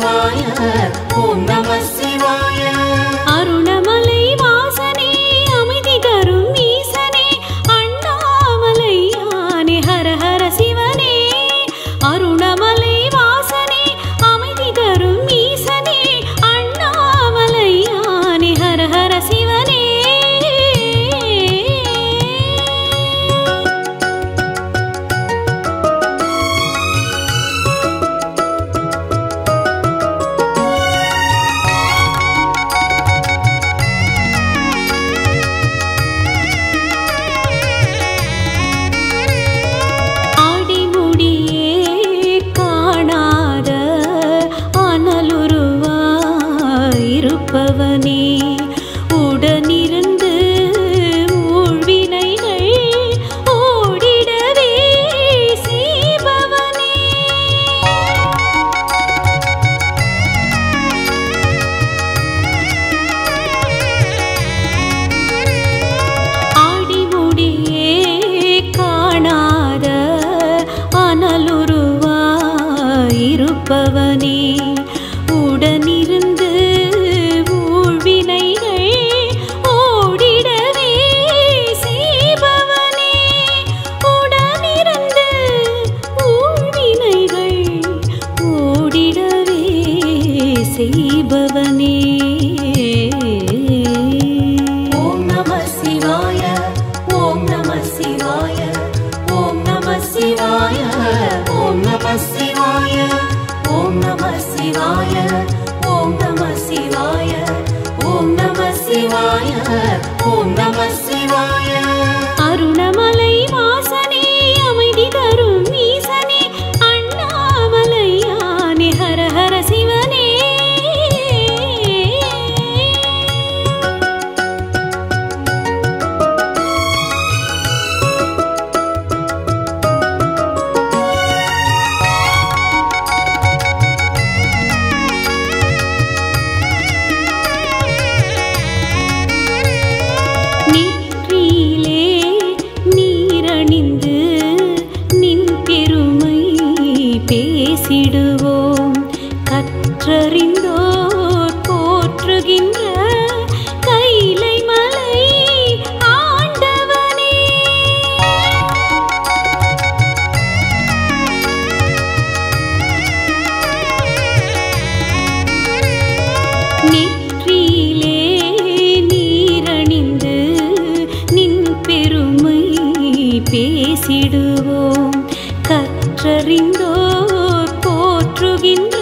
சிவாய ஓம் நம சிவாய. அருணமலை வாசனே அமைதி தரும் ஈசனே அண்ணாமலை யானே ஹர ஹர சிவனே. அருணமலை வாசனே அமைதி தரும் ஈசனே அண்ணாமலை யானே ஹர ஹர சிவனே. இருப்பவனே உடனிருந்து ஊழ்வினைகள் ஓடிடவே செய்பவனே. ஆடிமுடியே காணாத அனலுருவாயிருப்பவனே உடனிருந்து செய்பவனே. ஓம் நம சிவாய ஓம் நம சிவாய ஓம் நம சிவாய ஓம் நம சிவாய ஓம் நம சிவாய ஓம் நம சிவாய ஓம் நம சிவாய ஓம் நம சிவாய. அருணமலை வாசனே அமைதி தரும் ஈசனே அண்ணாமலை யானே ஹர ஹர சிவனே. நெற்றியிலே நீரணிந்து நின் பெருமை பேசிடுவோம். கற்றறிந்தோர் போற்றுகின்ற கைலை மலை ஆண்டவனே. நெற்றியிலே நீரணிந்து நின் பெருமை பேசிடுவோம். கற்றறிந்தோர் போற்றுகின்ற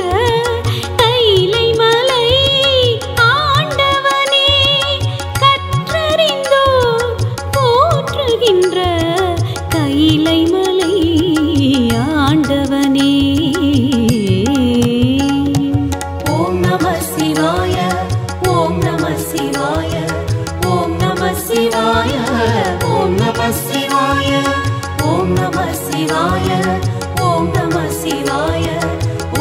கைலை மலை ஆண்டவனே. கற்றறிந்தோர் போற்றுகின்ற கைலை மலை ஆண்டவனே. ஓம் நம சிவாய ஓம் நம சிவாய ஓம் நம சிவாய ஓம் நம சிவாய ஓம் நம சிவாய ஓம் நம சிவாய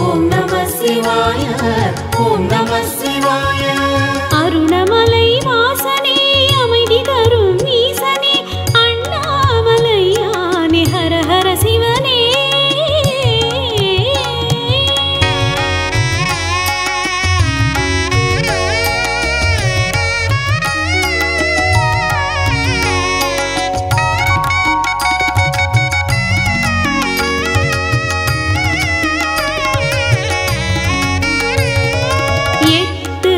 ஓம் நம சிவாய ஓம் நம சிவாய. அருணமலை வாசனே அமைதி தரும் ஈசனே அண்ணாமலை யானே ஹர ஹர சிவனே. எட்டு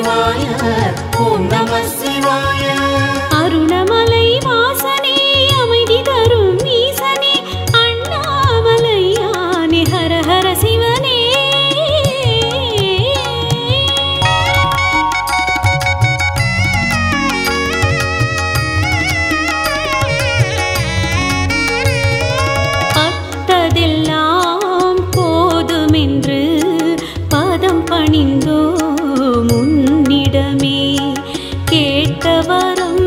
சிவாய ஓம் நம சிவாய அருணமலை வாசனே அமைதி தரும் ஈசனே அண்ணாமலையானே ஹர ஹர சிவனே பட்டதெல்லாம் போதுமென்று பதம் பணிந்தோ முன்னிடமே கேட்டவரம்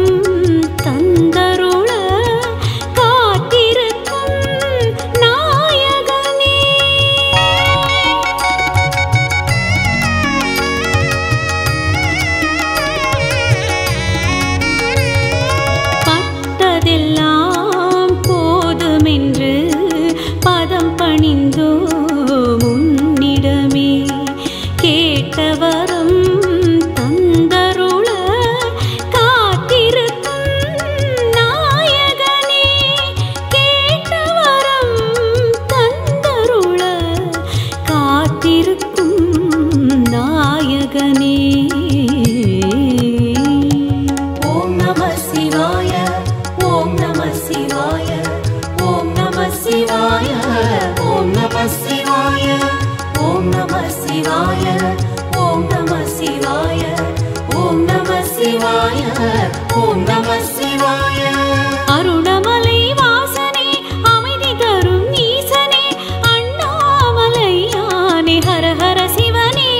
தந்தருள காத்திருக்கும் நாயகனே பட்டதெல்லாம் போதுமென்று பதம் பணிந்தோ முன்னிடமே கேட்டவரம் தந்தருள காத்திருக்கும் நாயகனே கேட்டவரம் தந்தருள காத்திருக்கும் நாயகனே ஓம் நம சிவாய ஓம் நம சிவாய ஓம் நம சிவாய ஓம் நம சிவாய ஓம் நம சிவாய ஓம் நம சிவாய ஓம் நம சிவாய ஓம் நம சிவாய அருணமலை வாசனே அமைதி தரும் ஈசனே அண்ணாமலையானே ஹர ஹர சிவனே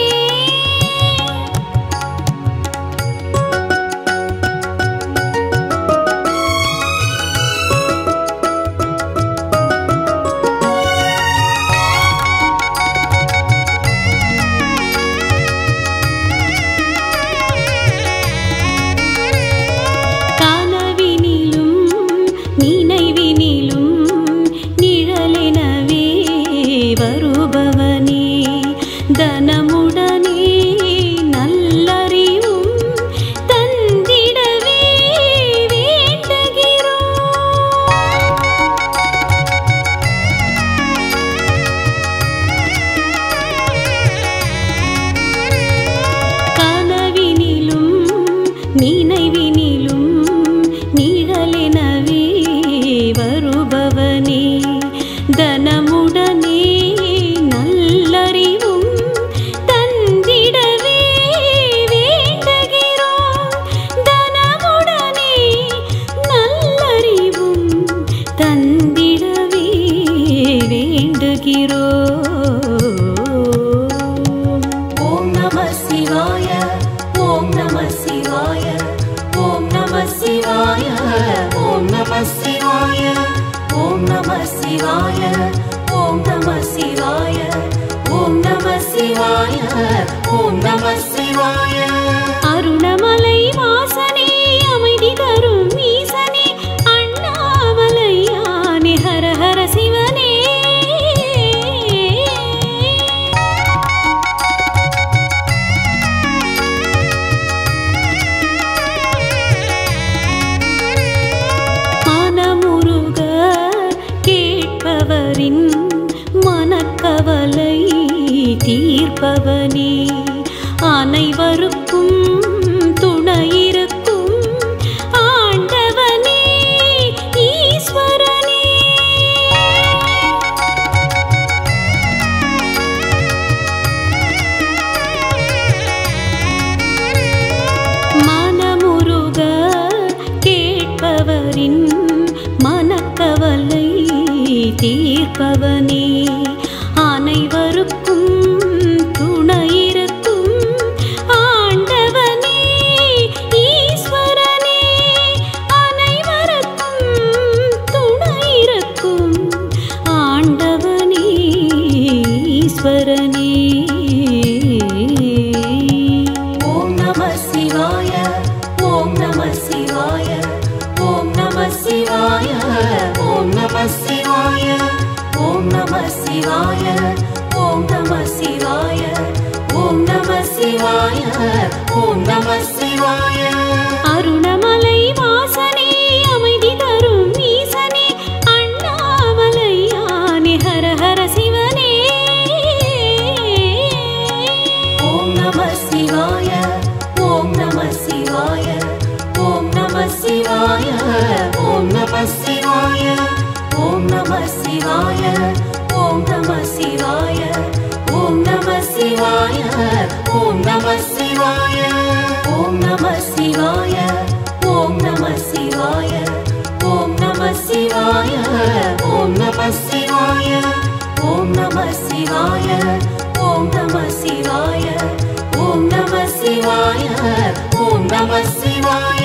கனவினிலும் நினைவினிலும் நிழலெனவே வருபவனே தனமுடனே நல்லறிவும் தந்திடவே வேண்டுகிறோம் கனவினிலும் நினைவினிலும் நிழலெனவே வருபவனே தனமுடனே நல்லறிவும் தந்திடவே வேண்டுகிறோம் தனமுடனே நல்லறிவும் தந்திடவே வேண்டுகிறோம் ஓம் நம சிவாய ஓம் நம சிவாய ஓம் நம சிவாய ஓம் நம சிவாய ஓம் நம சிவாய ஓம் நம சிவாய ஓம் நம சிவாய ஓம் நம சிவாய அருணமலை வாசனே அமைதி தரும் ஈசனே அண்ணாமலையானே ஹர ஹர சிவனே மனமுருக கேட்பவரின் மனக்கவலை தீர்ப்பவனே அனைவருக்கும் துணையிருக்கும் ஆண்டவனே ஈஸ்வரனே மனமுருக கேட்பவரின் மனக்கவலை தீர்ப்பவனே அனைவருக்கும் துணையிருக்கும் ஆண்டவனே ஈஸ்வரனே அனைவருக்கும் துணையிருக்கும் ஆண்டவனே ஈஸ்வரனே ஓம் நம சிவாய ஓம் நம சிவாய ஓம் நம சிவாய ஓம் நம சிவாய ஓம் நம சிவாய ஓம் நம சிவாய ஓம் நம சிவாய ஓம் நம சிவாய அருணமலை வாசனே அமைதி தரும் ஈசனே அண்ணாமலையானே ஹர ஹர சிவனே ஓம் நம சிவாய சிவாய ஓம் நம சிவாய ஓம் நம சிவாய ஓம் நம சிவாய ஓம் நம சிவாய ஓம் நம சிவாய ஓம் நம சிவாய ஓம் நம சிவாய ஓம் நம சிவாய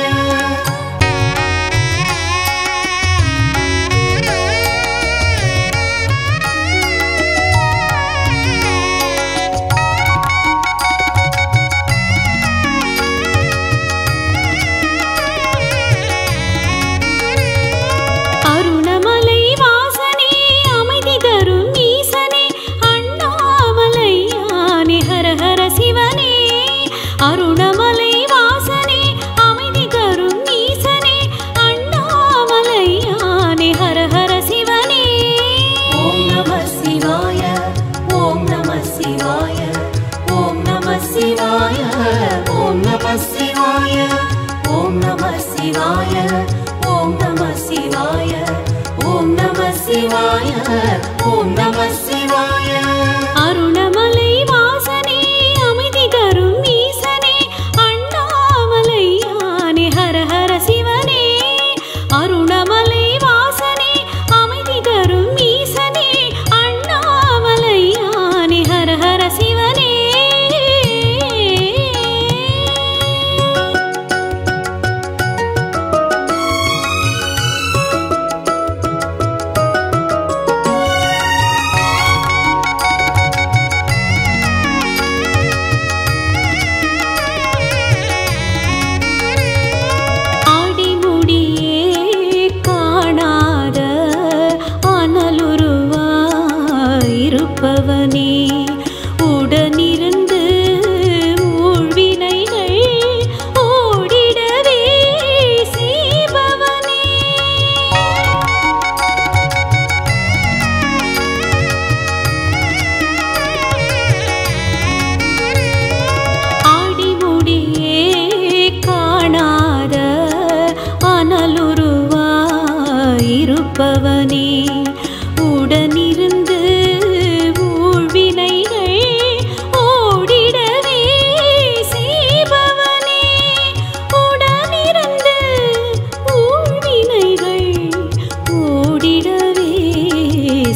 அருணமலை வாசனே அமைதி தரும் ஈசனே அண்ணாமலையானே ஹர ஹர சிவனே ஓம் நம சிவாய ஓம் நம சிவாய ஓம் நம சிவாய ஓம் நம சிவாய ஓம் நம சிவாய ஓம் நம சிவாய ஓம் நம சிவாய ஓம் நம சிவாய அருணமலை வாசனே அமைதி தரும் ஈசனே அண்ணாமலையானே ஹர ஹர சிவனே அருணமலை வாசனே அமைதி தரும் ஈசனே அண்ணாமலையானே ஹர ஹர சிவனே இருப்பவனே உடனிருந்து ஊழ்வினைகள் ஓடிடவே செய்பவனே ஆடிமுடியே காணாத அனலுருவாயிருப்பவனே உடனிருந்து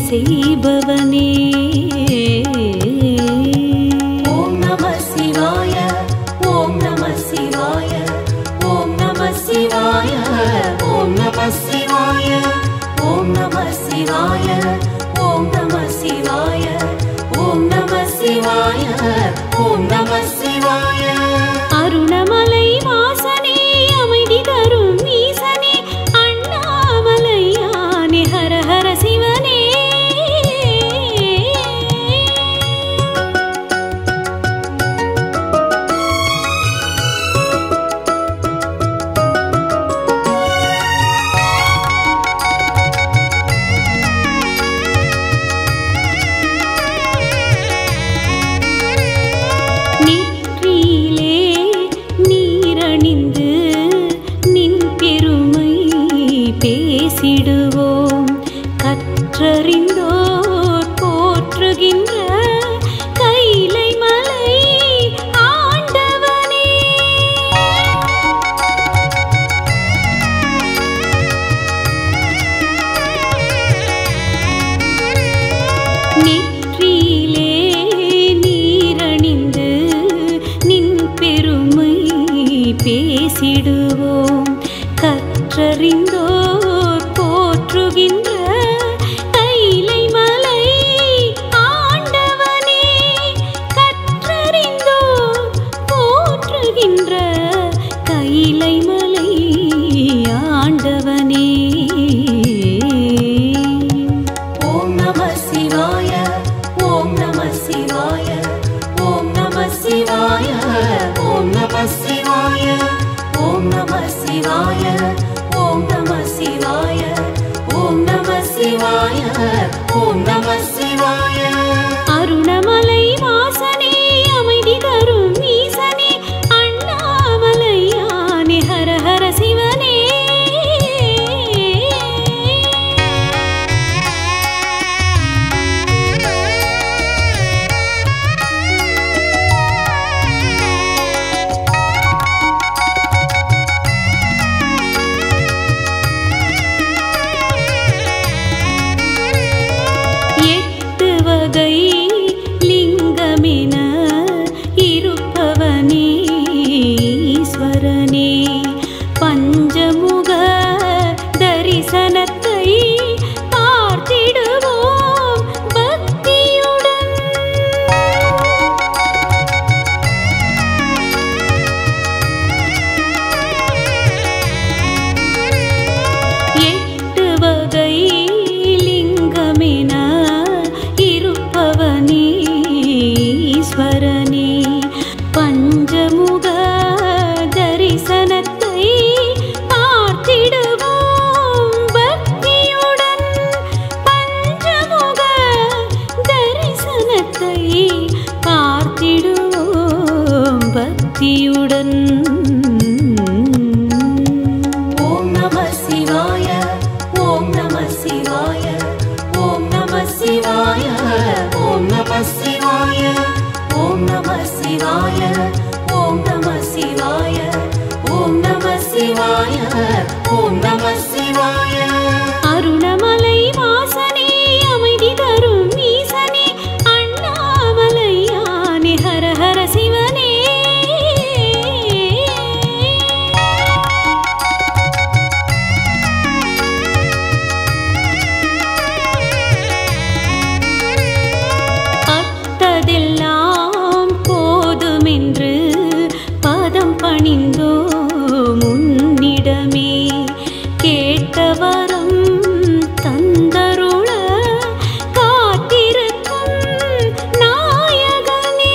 செய்பவனே ஓம் நம சிவாய ஓம் நம சிவாய ஓம் நம சிவாய ஓம் நம சிவாய ஓம் நம சிவாய ஓம் நம சிவாய ஓம் நம சிவாய ஓம் நம சிவாய அருணமலை வாசனே அமைதி தரும் ஈசனே அண்ணாமலையானே ஹர ஹர சிவனே நெற்றியிலே நீரணிந்து நின் பெருமை பேசிடுவோம் கற்றறிந்தோர் போற்றுகின்ற கைலை மலை ஆண்டவனே நெற்றியிலே நீரணிந்து நின் பெருமை பேசிடுவோம் கற்றறிந்தோர் போற்றுகின்ற கைலை மலை ஆண்டவனே கற்றறிந்தோர் போற்றுகின்ற கைலை மலை ஆண்டவனே ஓம் நம சிவாய ஓம் நம சிவாய ஓம் நம சிவாய ஓம் நம சிவாய ஓம் நம சிவாய ஓம் நம சிவாய ஓம் நம சிவாய ஓம் நம சிவாய அருணமலை வாசனே அமைதி தரும் ஈசனே அண்ணாமலையானே ஹர பக்தியுடன் ஓம் நம சிவாய ஓம் நம சிவாய ஓம் நம சிவாய ஓம் நம சிவாய ஓம் நம சிவாய ஓம் நம சிவாய ஓம் நம சிவாய ஓம் நம சிவாய அருணமலை வாசனே அமைதி தரும் ஈசனே அண்ணாமலையானே ஹர ஹர சிவனே பட்டதெல்லாம் போதுமென்று பாதம் பணிந்தோ முன்னிடமே கேட்டவரம் தந்தருள காத்திருக்கும் நாயகனே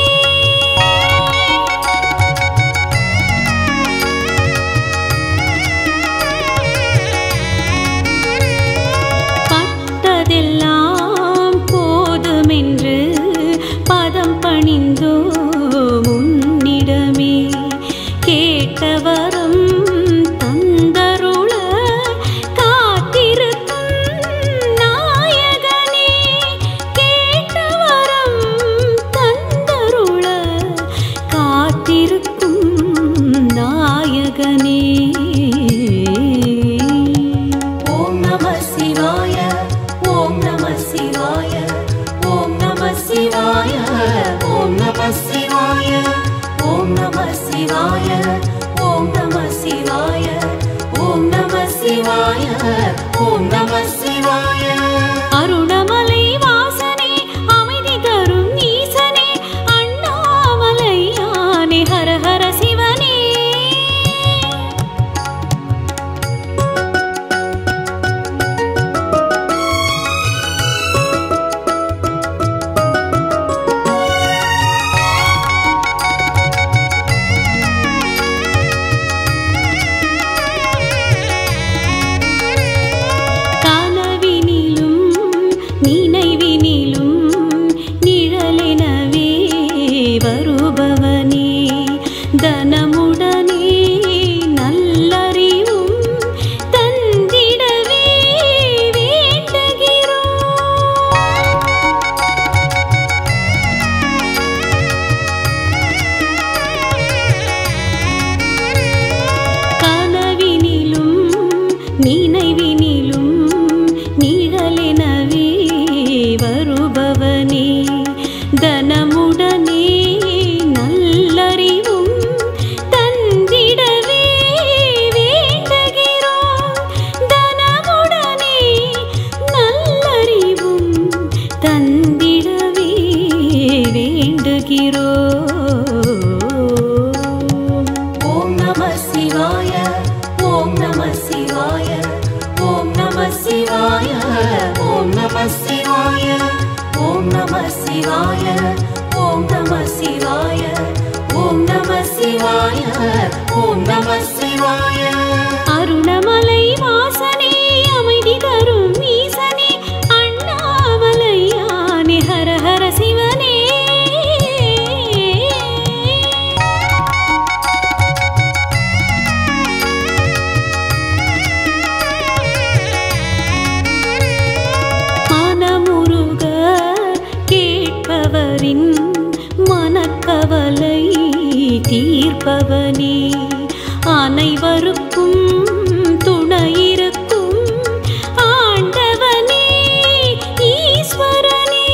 பட்டதெல்லாம் போதுமென்று பதம் பணிந்தோ முன்னிடமே கேட்டவரம் தந்தருள காத்திருக்கும் நாயகனே கேட்டவரம் தந்தருள காத்திருக்கும் நாயகனே ஓம் நம சிவாய ஓம் நம சிவாய ஓம் நம சிவாய ஓம் நம சிவாய ஓம் நம சிவாய ஓம் நம சிவாய ஓம் நம சிவாய ஓம் நம சிவாய அருணமலை வாசனே அமைதி தரும் ஈசனே அண்ணாமலையானே ஹர ஹர சிவனே கனவினிலும் நினைவினிலும் நிழலெனவே வருபவனே தனமுடனே நல்லறிவும் தந்திடவே வேண்டுகிறோம் கனவினிலும் நினைவினிலும் நிழலெனவே வருபவனே தனமுடனே நல்லறிவும் தந்திடவே வேண்டுகிறோம் தனமுடனே நல்லறிவும் தந்திடவே வேண்டுகிறோம் ஓம் நம சிவாய ஓம் நம சிவாய ஓம் நம சிவாய ஓம் நம சிவாய ஓம் நம சிவாய ஓம் நம சிவாய ஓம் நம சிவாய ஓம் நம சிவாய அருணமலை வாசனே அமைதி தரும் ஈசனே அண்ணாமலையானே ஹர ஹர சிவனே மனமுருக கேட்பவரின் மனக்கவலை தீர்ப்பவனே அனைவருக்கும் துணையிருக்கும் ஆண்டவனே ஈஸ்வரனே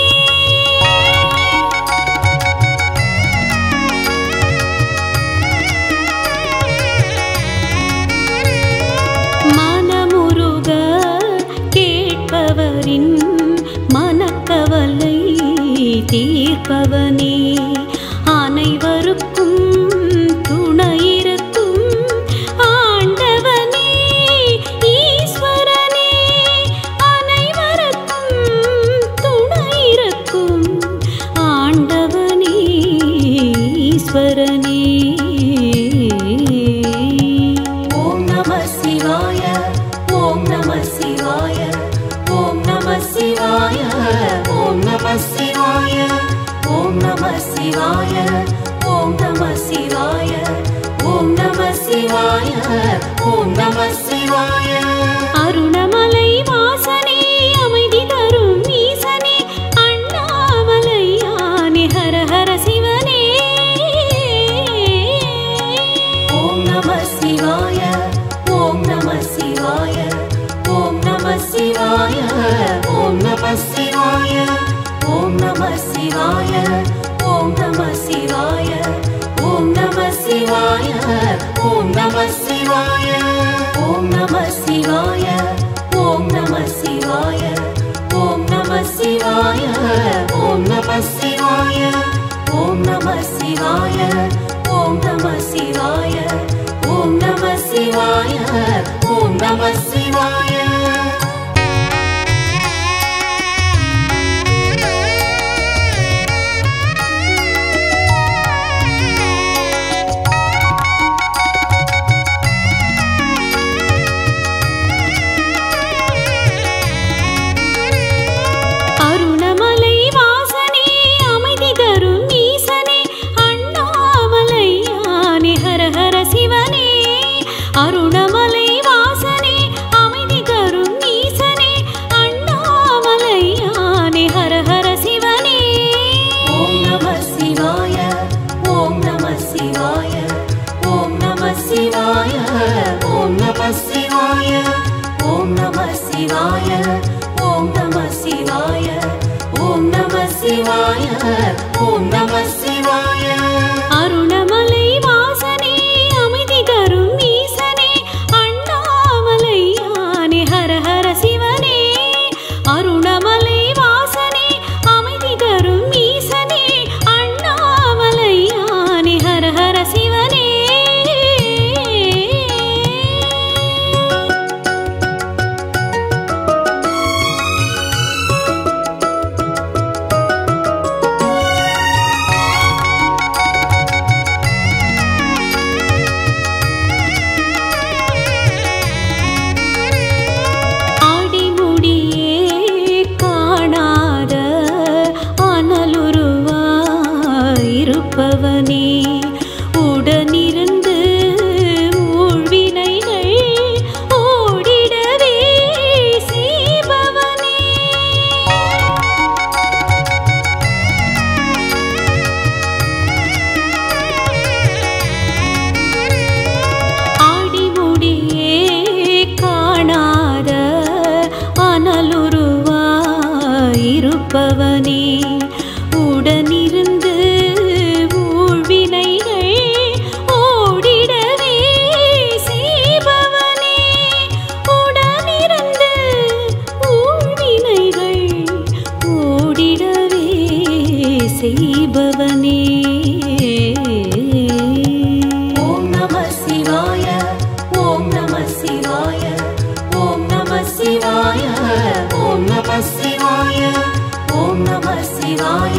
மனமுருக கேட்பவரின் மனக்கவலை தீர்ப்பவனே அனைவருக்கும் துணையிருக்கும் ஆண்டவனே ஈஸ்வரனே அனைவருக்கும் துணையிருக்கும் ஆண்டவனே ஈஸ்வரனே ஓம் நம சிவாய ஓம் நம சிவாய ஓம் நம சிவாய ஓம் நம சிவாய ஓம் நம சிவாய ஓம் நம சிவாய அருணமலை வாசனே அமைதி தரும் ஈசனே அண்ணாமலையானே ஹர ஹர சிவனே ஓம் நம சிவாய ஓம் நம சிவாய ஓம் நம சிவாய ஓம் நம சிவாய ஓம் நம சிவாய ஓம் நம சிவாய ஓம் நம சிவாய ஓம் நம சிவாய ஓம் நம சிவாய ஓம் நம சிவாய ஓம் நம சிவாய ஓம் நம சிவாய ஓம் நம சிவாய ஓம் நம சிவாய ஓம் நம சிவாய ஓம் நம சிவாய அருணமலை வாசனே அமைதி தரும் ஈசனே அண்ணாமலையானே ஹர ஹர சிவனே அருணமலை வாசனே அமைதி தரும் ஈசனே அண்ணாமலையானே ஹர ஹர சிவனே ஓம் நம சிவாய ஓம் நம சிவாய ஓம் நம சிவாய ஓம் நம சிவாய ஓம் நம சிவாய ஓம் நம சிவாய ஓம் நம சிவாய ஓம் நம சிவாய அருணமலை வாசனே அமைதி தரும் ஈசனே அண்ணாமலையானே ஹர ஹர சிவனே அருணமலை வாசனே அமைதி தரும் ஈசனே அண்ணாமலையானே ஹர ஹர சிவனே ஆடிமுடியே காணாத அனலுருவாயிருப்பவனே உடனிருந்து ஊழ்வினைகள் ஓடிடவே செய்பவனே ஆடிமுடியே காணாத அனலுருவாயிருப்பவனே உடனிருந்து ஊழ்வினைகள் ஓடிடவே செய்பவனே உடனிருந்து ஊழ்வினைகள் ஓடிடவே செய்பவனே ஓம் நம சிவாய ஓம் நம சிவாய ஓம் நம சிவாய ஓம் நம சிவாய ஓம் நம சிவாய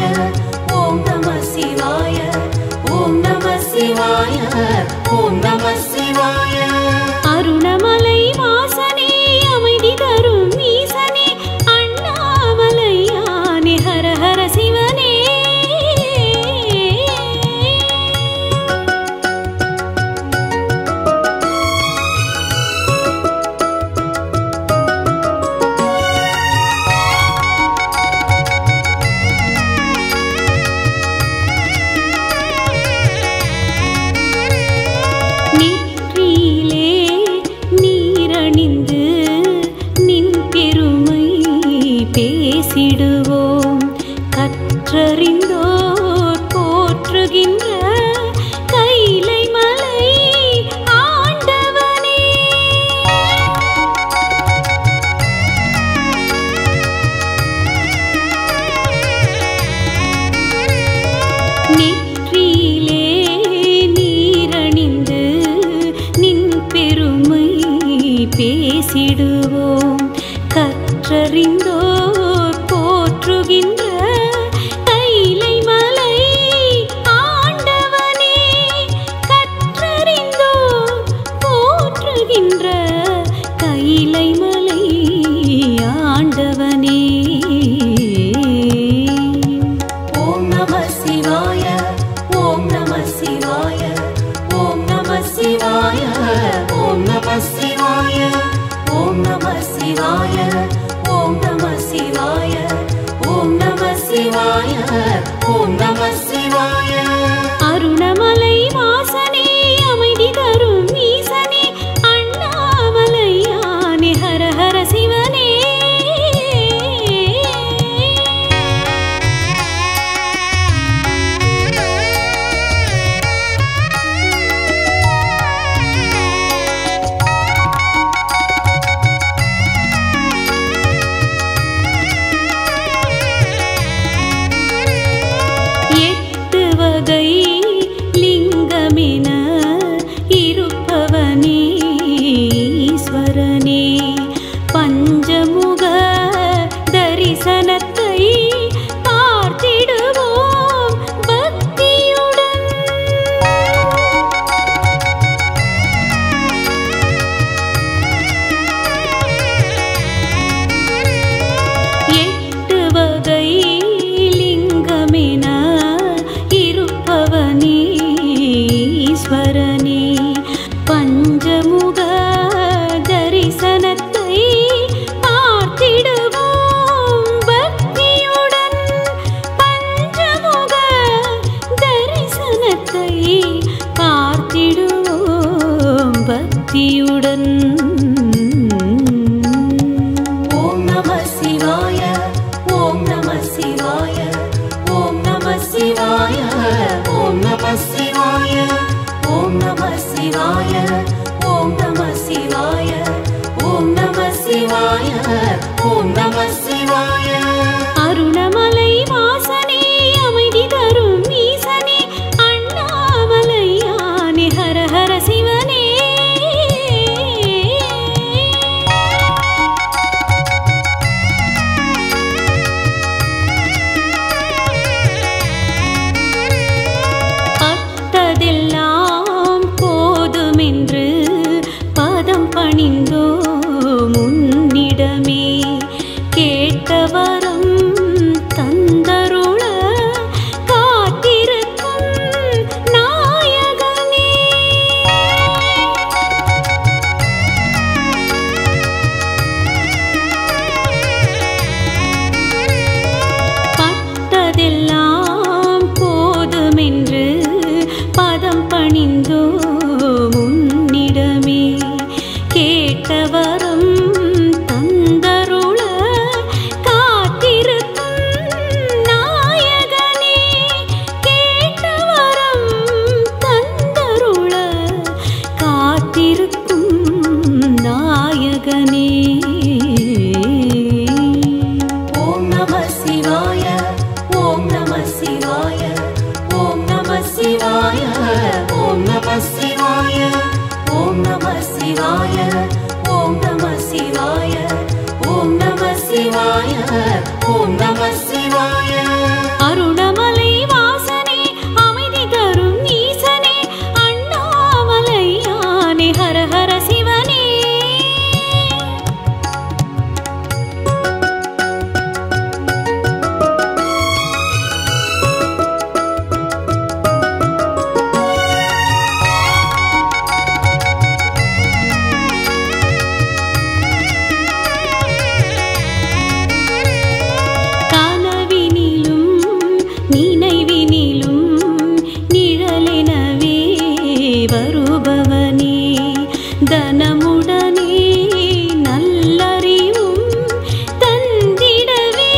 ஓம் நம சிவாய ஓம் நம சிவாய ஓம் நம சிவாய அருணமலை வாசனே அமைதி தரும் ஈசனே அண்ணாமலையானே ஹர ஹர சிவனே நெற்றியிலே நீரணிந்து நின் பெருமை பேசிடுவோம் கற்றறிந்தோர் போற்றுகின்ற கைலை மலை ஆண்டவனே நெற்றியிலே நீரணிந்து நின் பெருமை பேசிடுவோம் கற்றறிந்தோர் போற்றுகின்ற கைலை மலை ஆண்டவனே கற்றறிந்தோர் போற்றுகின்ற கைலை மலை ஆண்டவனே ஓம் நம சிவாய ஓம் நம சிவாய ஓம் நம சிவாய புத்தியுடன் ஓம் நம சிவாய ஓம் நம சிவாய ஓம் நம சிவாய ஓம் நம சிவாய ஓம் நம சிவாய ஓம் நம சிவாய ஓம் நம சிவாய ஓம் நம சிவாய அருணமலை வாசனே அமைதி தரும் ஈசனே அண்ணாமலையானே ஹர ஹர சிவனே பட்டதெல்லாம் போதுமென்று பாதம் பணிந்தோ முன்னிடமே கேட்டவரம் தந்தருள காத்திருக்கும் நாயகனே பட்டதெல்லாம் போதுமென்று பதம் பணிந்தோ முன்னிடமே கேட்டவரம் தந்தருள காத்திருக்கும் நாயகனே கேட்டவரம் தந்தருள காத்திருக்கும் நாயகனே ஓம் நம சிவாய ஓம் நம சிவாய ஓம் நம சிவாய ஓம் நம சிவாய ஓம் நம சிவாய ஓம் நம சிவாய ஓம் நம சிவாய ஓம் நம சிவாய அருணமலை வாசனே அமைதி தரும் ஈசனே அண்ணாமலையானே ஹர ஹர சிவனே கனவினிலும் நினைவினிலும் நிழலெனவே வருபவனே தனமுடனே நல்லறிவும் தந்திடவே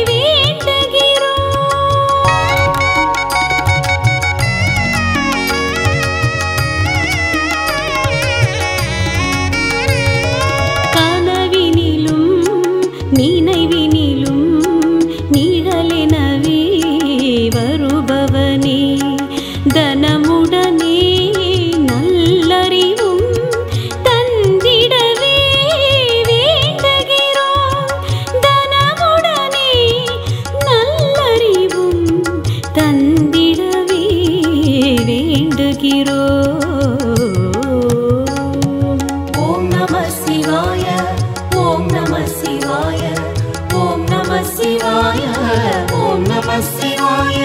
வேண்டுகிறோம் கனவினிலும் நினைவினிலும் நிழலெனவே வருபவனே தனமுடனே நல்லறிவும் தந்திடவே வேண்டுகிறோம் தனமுடனே நல்லறிவும் தந்திடவே வேண்டுகிறோம் ஓம் நம சிவாய ஓம் நம சிவாய ஓம் நம சிவாய ஓம் நம சிவாய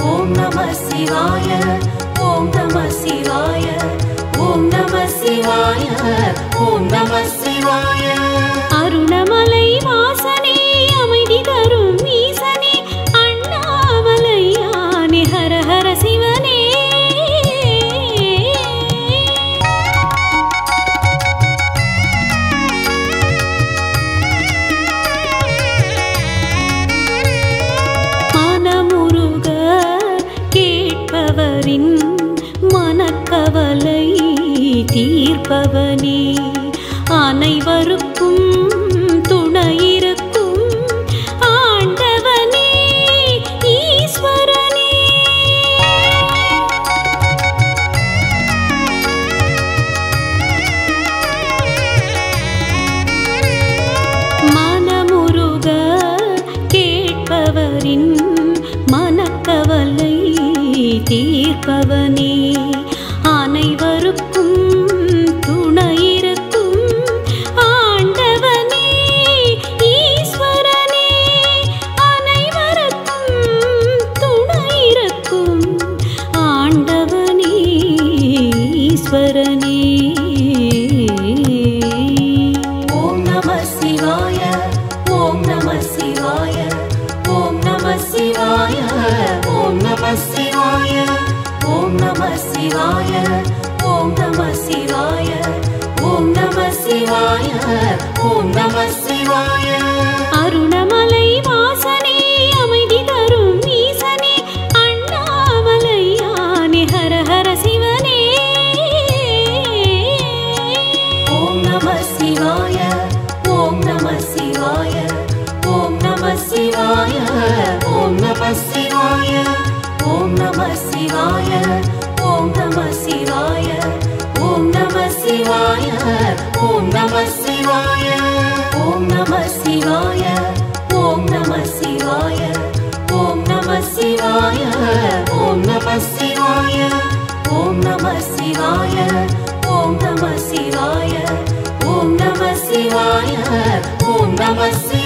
ஓம் நம சிவாய ஓம் நம சிவாய ஓம் நம சிவாய ஓம் நம சிவாய அருணமலை வாசனே அமைதி தரும் ஈசனே அண்ணாமலையானே ஹர ஹர சிவனே மனமுருக கேட்பவரின் மனக்கவலை தீர்ப்பவனே அனைவருக்கும் துணையிருக்கும் ஆண்டவனே ஈஸ்வரனே மனமுருக கேட்பவரின் மனக்கவலை தீர்ப்பவனே அனைவருக்கும் துணையிருக்கும் ஆண்டவனே ஈஸ்வரனே அனைவருக்கும் துணையிருக்கும் ஆண்டவனே ஈஸ்வரனே ஓம் நம சிவாய ஓம் நம சிவாய ஓம் நம சிவாய ஓம் நம சிவாய ஓம் நம சிவாய ஓம் நம சிவாய ஓம் நம சிவாய. அருணமலை வாசனே அமைதி தரும் ஈசனே அண்ணாமலையானே ஹர ஹர சிவனே. ஓம் நம சிவாய. ஓம் நம சிவாய. ஓம் நம சிவாய. ஓம் நம சிவாய. ஓம் நம சிவாய. ஓம் நம சிவாய. ஓம் நம சிவாய. ஓம் நம சிவாய. ஓம் நம சிவாய. ஓம் நம சிவாய. ஓம் நம சிவாய. ஓம் நம சிவாய. ஓம் நம சிவாய. ஓம் நம சிவாய. ஓம் நம சிவாய. ஓம் நம சிவாய.